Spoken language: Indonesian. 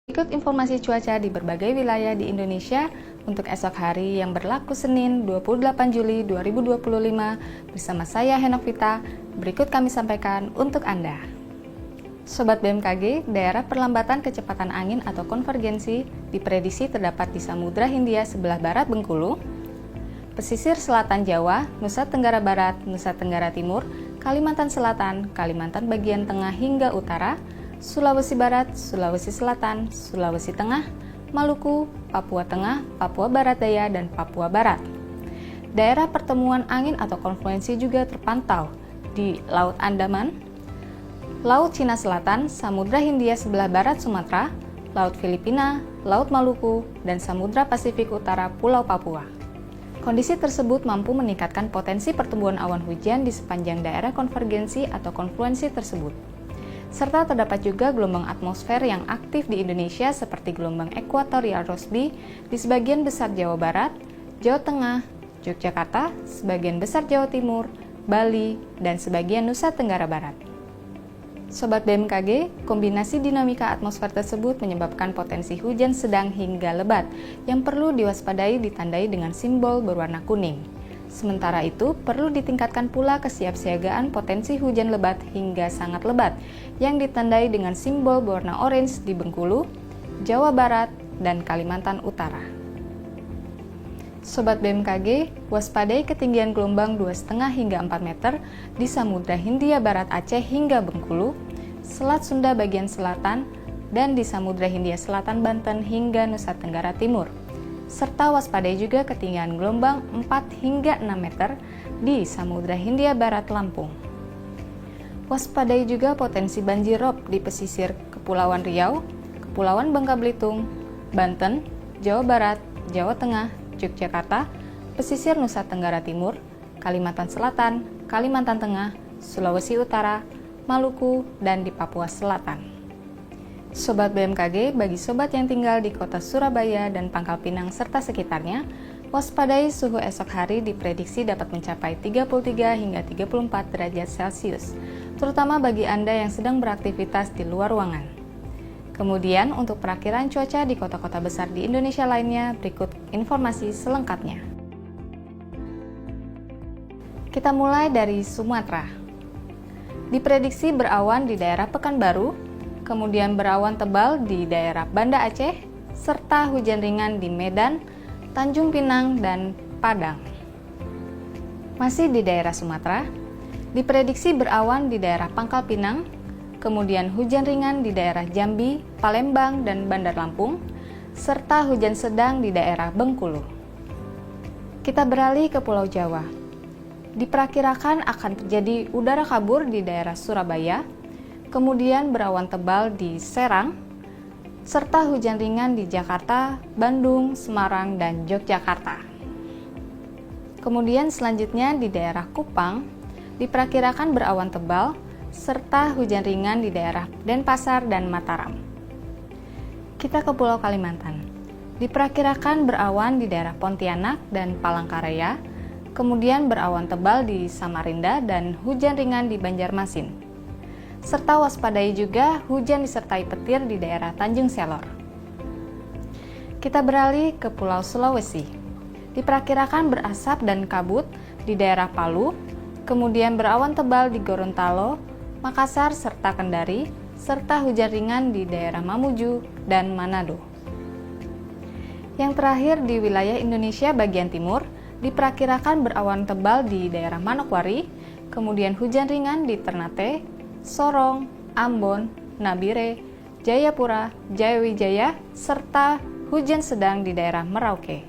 Ikut informasi cuaca di berbagai wilayah di Indonesia untuk esok hari yang berlaku Senin 28 Juli 2025 bersama saya Henok Vita. Berikut kami sampaikan untuk Anda. Sobat BMKG, daerah perlambatan kecepatan angin atau konvergensi diprediksi terdapat di Samudra Hindia sebelah barat Bengkulu, pesisir selatan Jawa, Nusa Tenggara Barat, Nusa Tenggara Timur, Kalimantan Selatan, Kalimantan bagian tengah hingga utara, Sulawesi Barat, Sulawesi Selatan, Sulawesi Tengah, Maluku, Papua Tengah, Papua Barat Daya, dan Papua Barat. Daerah pertemuan angin atau konfluensi juga terpantau di Laut Andaman, Laut Cina Selatan, Samudra Hindia sebelah barat Sumatera, Laut Filipina, Laut Maluku, dan Samudra Pasifik Utara Pulau Papua. Kondisi tersebut mampu meningkatkan potensi pertumbuhan awan hujan di sepanjang daerah konvergensi atau konfluensi tersebut. Serta terdapat juga gelombang atmosfer yang aktif di Indonesia seperti gelombang ekuatorial Rossby di sebagian besar Jawa Barat, Jawa Tengah, Yogyakarta, sebagian besar Jawa Timur, Bali, dan sebagian Nusa Tenggara Barat. Sobat BMKG, kombinasi dinamika atmosfer tersebut menyebabkan potensi hujan sedang hingga lebat yang perlu diwaspadai ditandai dengan simbol berwarna kuning. Sementara itu, perlu ditingkatkan pula kesiapsiagaan potensi hujan lebat hingga sangat lebat yang ditandai dengan simbol berwarna orange di Bengkulu, Jawa Barat, dan Kalimantan Utara. Sobat BMKG, waspadai ketinggian gelombang 2,5 hingga 4 meter di Samudra Hindia Barat Aceh hingga Bengkulu, Selat Sunda bagian selatan, dan di Samudra Hindia Selatan Banten hingga Nusa Tenggara Timur. Serta waspadai juga ketinggian gelombang 4 hingga 6 meter di Samudra Hindia Barat Lampung. Waspadai juga potensi banjir rob di pesisir Kepulauan Riau, Kepulauan Bangka Belitung, Banten, Jawa Barat, Jawa Tengah, Yogyakarta, pesisir Nusa Tenggara Timur, Kalimantan Selatan, Kalimantan Tengah, Sulawesi Utara, Maluku, dan di Papua Selatan. Sobat BMKG, bagi sobat yang tinggal di kota Surabaya dan Pangkal Pinang serta sekitarnya, waspadai suhu esok hari diprediksi dapat mencapai 33 hingga 34 derajat Celcius, terutama bagi Anda yang sedang beraktivitas di luar ruangan. Kemudian, untuk perakiraan cuaca di kota-kota besar di Indonesia lainnya, berikut informasi selengkapnya. Kita mulai dari Sumatera. Diprediksi berawan di daerah Pekanbaru, kemudian berawan tebal di daerah Banda Aceh, serta hujan ringan di Medan, Tanjung Pinang, dan Padang. Masih di daerah Sumatera, diprediksi berawan di daerah Pangkal Pinang, kemudian hujan ringan di daerah Jambi, Palembang, dan Bandar Lampung, serta hujan sedang di daerah Bengkulu. Kita beralih ke Pulau Jawa. Diperkirakan akan terjadi udara kabur di daerah Surabaya, kemudian berawan tebal di Serang, serta hujan ringan di Jakarta, Bandung, Semarang, dan Yogyakarta. Kemudian selanjutnya di daerah Kupang, diperkirakan berawan tebal, serta hujan ringan di daerah Denpasar dan Mataram. Kita ke Pulau Kalimantan. Diperkirakan berawan di daerah Pontianak dan Palangkaraya, kemudian berawan tebal di Samarinda dan hujan ringan di Banjarmasin. Serta waspadai juga hujan disertai petir di daerah Tanjung Selor. Kita beralih ke Pulau Sulawesi. Diperkirakan berasap dan kabut di daerah Palu, kemudian berawan tebal di Gorontalo, Makassar, serta Kendari, serta hujan ringan di daerah Mamuju dan Manado. Yang terakhir di wilayah Indonesia bagian timur, diperkirakan berawan tebal di daerah Manokwari, kemudian hujan ringan di Ternate, Sorong, Ambon, Nabire, Jayapura, Jayawijaya, serta hujan sedang di daerah Merauke.